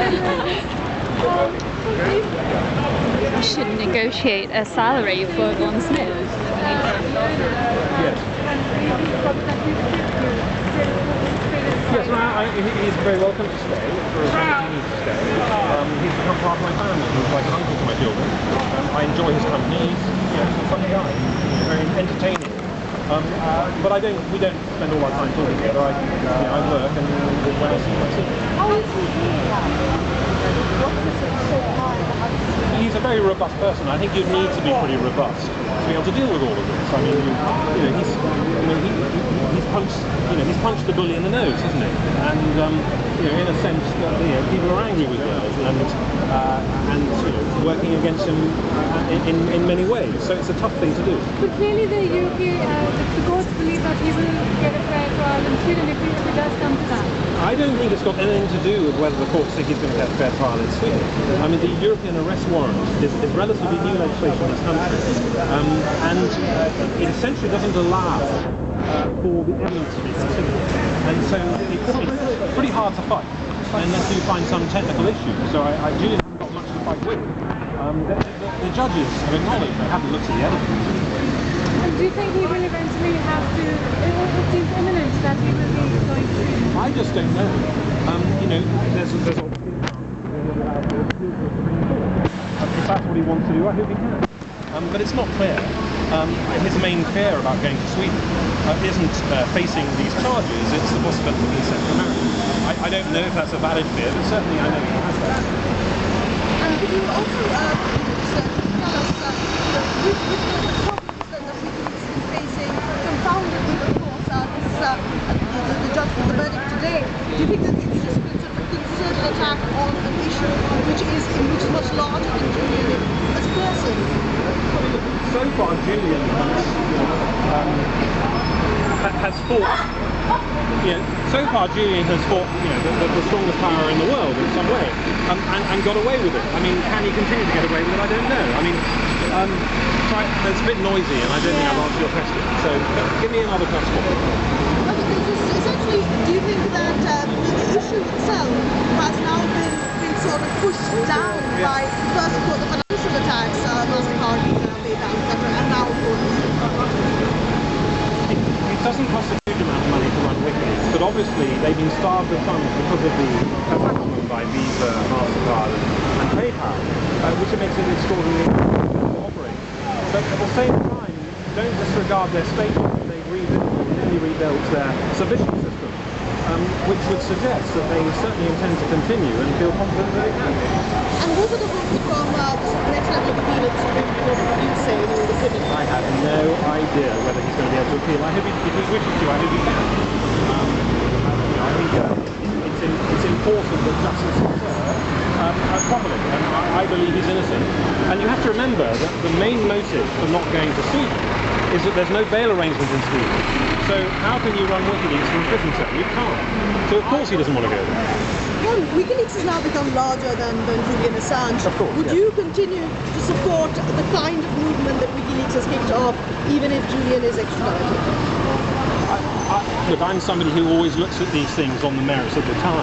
You should negotiate a salary for Vaughan Smith. Yes. Yes, he's very welcome to stay for as long as he needs to stay. He's become part of my family. He's like an uncle to my children. I enjoy his company. He's a funny guy. He's very entertaining. But we don't spend all our time talking together. I work, and when I see him, I see him. How is he doing that? What is it so hard? He's a very robust person. I think you need to be pretty robust to be able to deal with all of this. I mean, he's punched the bully in the nose, hasn't he? And in a sense, people are angry with him and working against him in many ways. So it's a tough thing to do. But clearly, the courts believe that he will get a fair trial in Sweden if it does come to that. I don't think it's got anything to do with whether the courts think he's going to get a fair trial in Sweden. I mean, the European arrest warrant is relatively new legislation in this country, and it essentially doesn't allow for the evidence to be considered. And so it's pretty hard to fight unless you find some technical issue. So Julian hasn't got much to fight with. The judges have acknowledged they haven't looked at the evidence. And do you think he will eventually have to, it seems imminent that he will be going to Sweden? I just don't know. There's if that's what he wants to do, I hope he can. But it's not clear. His main fear about going to Sweden isn't facing these charges, it's the possibility of being sent to America. I don't know if that's a valid fear, but certainly I know he has that. And could you also tell us which problems that he is facing, confounded with, of course, the judgment, the verdict today? Do you think that it's just been sort of a concerted attack on an issue which is much larger than Julian as a person? So far, Julian has fought. Julian has fought, the strongest power in the world in some way, and got away with it. I mean, can he continue to get away with it? I don't know. I mean, it's a bit noisy, and I don't think I've answered your question. So, give me another question. Essentially, do you think that the issue itself has now been sort of pushed down by, first of all, the financial attacks, MasterCard, PayPal, etc., and now it doesn't cost a huge amount of money to run WikiLeaks, but obviously they've been starved of funds because of the attack on them by Visa, MasterCard, and PayPal, which makes it extraordinarily difficult to operate. But at the same time, don't disregard their statement that they've rebuilt their submission system, which would suggest that they certainly intend to continue and feel confident that they can. And what are the hopes from the next level of appeal at the Supreme Court, you say, in all the opinion? I have no idea whether he's going to be able to appeal. I hope if he wishes to, I hope he can. I think it's important that justice is served properly, and I believe he's innocent. And you have to remember that the main motive for not going to Sweden is that there's no bail arrangement in Sweden. So how can you run WikiLeaks from a prison cell? You can't. So of course he doesn't want to go there. Well, WikiLeaks has now become larger than Julian Assange. Of course, Would you continue to support the kind of movement that WikiLeaks has kicked off, even if Julian is extradited? Look, I'm somebody who always looks at these things on the merits of the time.